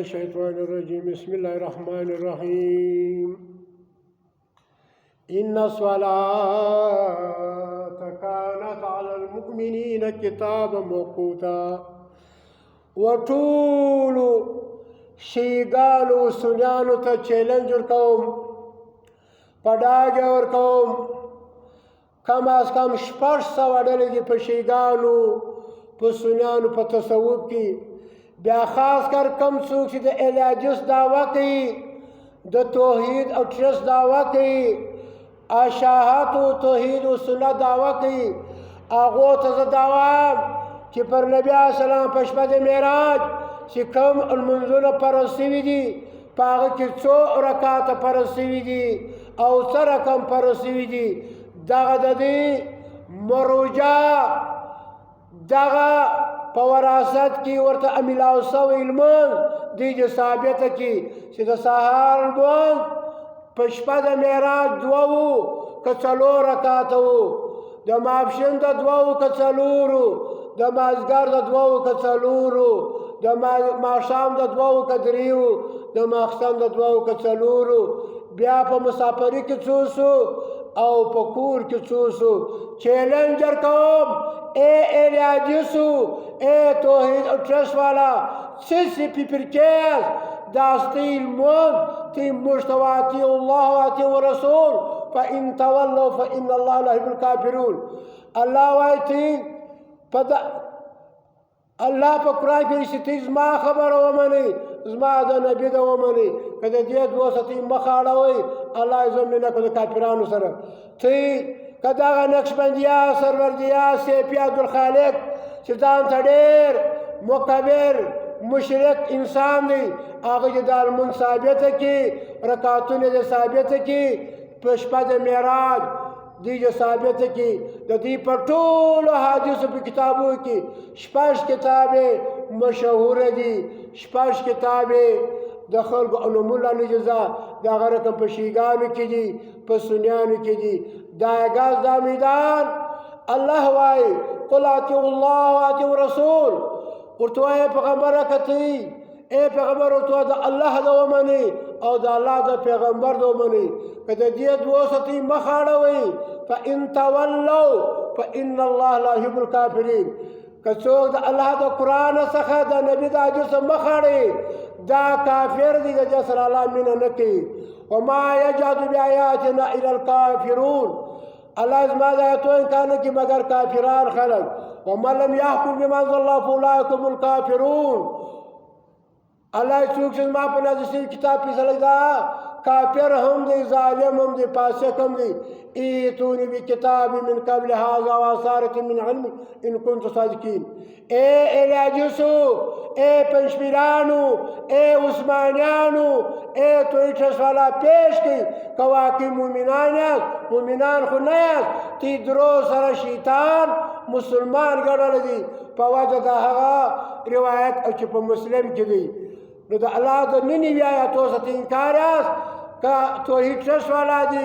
الشيطان الرجيم بسم الله الرحمن الرحيم إن الصلاة كانت على المؤمنين كتابا موقوتا وطول شیگانو سنیانو تا چیلنج ورکوم پډاګ ورکوم کم از کم 600 ډلې دي په شیګانو په سنیانو په تصوف کې بیا خاص کر کم څوک چې د الیاجس دعوه کوي د توحید او ټرست دعوه کوي اشاعت او توحید او سنت دعوه کوي هغو ته زه دعوه چې پر نبي اسلام په شپه د معراج چې کوم المنځونه فرض شوي دي په هغه کې څو رکعاته فرض شوي دي او څه رقم فرض شوي دي دغه د دې مروجه دغه په وراثت کې ورته امیلاو شوی لمونځ دی چې ثابته کړي چې د سهار لمونځ په شپه د معراج دوه وو که څلور رکعاته وو د ماپښین د دوه وو که څلورو د مازدیګر د دوه وو که څلورو د ماښام د دوه وو که دریو د ماخستن د دوه وو که څلورو بیا په مسافري کې څو شو او په کور کې څو شو چیلنجر کوم اے الیاجسو اے توحید او ټرست والا سسی پیپرکیز داستی المون تی مشتواتی الله واتی ورسول فإن تولوا فإن الله لا يحب الكافرون الله واتی الله په قرآن کې رښتې زما خبره ومني زما د نبي د ومني که د دې دوه سطحې مخه اړوئ الله یې زمینه کړو د کافرانو سره تی که دغه نقشبندیه سروردیه سیفي عبدالخالق چې ځان ته ډېر مکبر مشرک انسان دی هغه چې دا لمونځ ثابته کړي رکعتونه یې ثابته کړي په شپه د معراج دی جو ثابت کی د دې په ټولو حدیثو په کتابو کې 6 کتابې مشهور دي 6 کتابې د خلکو علومونه نجزا دا غره په شیګانو کې دي په سنیانو کې دي دا غاز دا میدان الله وای قل اطیعوا الله واطیعوا الرسول ورته پیغمبر کتی اے پیغمبر ورته د الله د ومني او د الله د پیغمبر د ومني که د دې دوه سطحې مخه اړوئ فإن تولوا فإن الله لا يحب الكافرين که څوک د الله د قرآن څخه د نبي د حدیث مخه اړوي دا کافر دی د دې سره الله مینه نه کوي وما يجحد بآياتنا إلا الكافرون الله زما د آیاتو انکار نه کوي مګر کافران خلک ومن لم يحكم بما أنزل الله فأولئك هم الكافرون الله څوک چې زما په نازل شوي کتاب فیصله دا کافر هم دی ظالم هم دی فاسق هم دی ایتونی بکتاب من قبل هذا واثارة من علم ان كنتم صادقین اے الیاجسو اے پنشمیرانو اے عثمانیانو اے تویټرس والا پیش کی که واقعي مومنان یاست مومنان خو نه یاست تی درو سره شیطان مسلمان ګڼلی دی په وجه د هغه روایت چې په مسلم کې دی نو د الله د 99 آیاتو څخه انکار یاست که توحید ټرست والا دي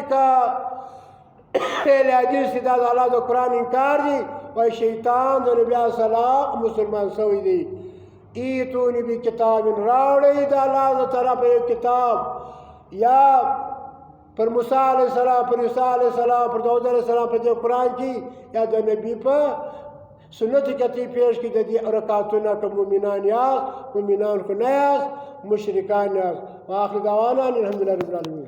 که الیاجس دا د الله د قرآن انکار دي وایي شیطان د نبي السلام مسلمان شوی دی ایتونی بکتاب راوړئ د الله د طرفه یو کتاب یا پر موسی علیه السلام پر عیسی علیه السلام پر داود علیه السلام په دې قرآن کې یا د نبي په سنت کتی پیش کی د دې رکعتونه که مؤمنان یاست مؤمنان خو نه یاست مشرکان یاست واخر دعوانا الحمدلله رب العالمین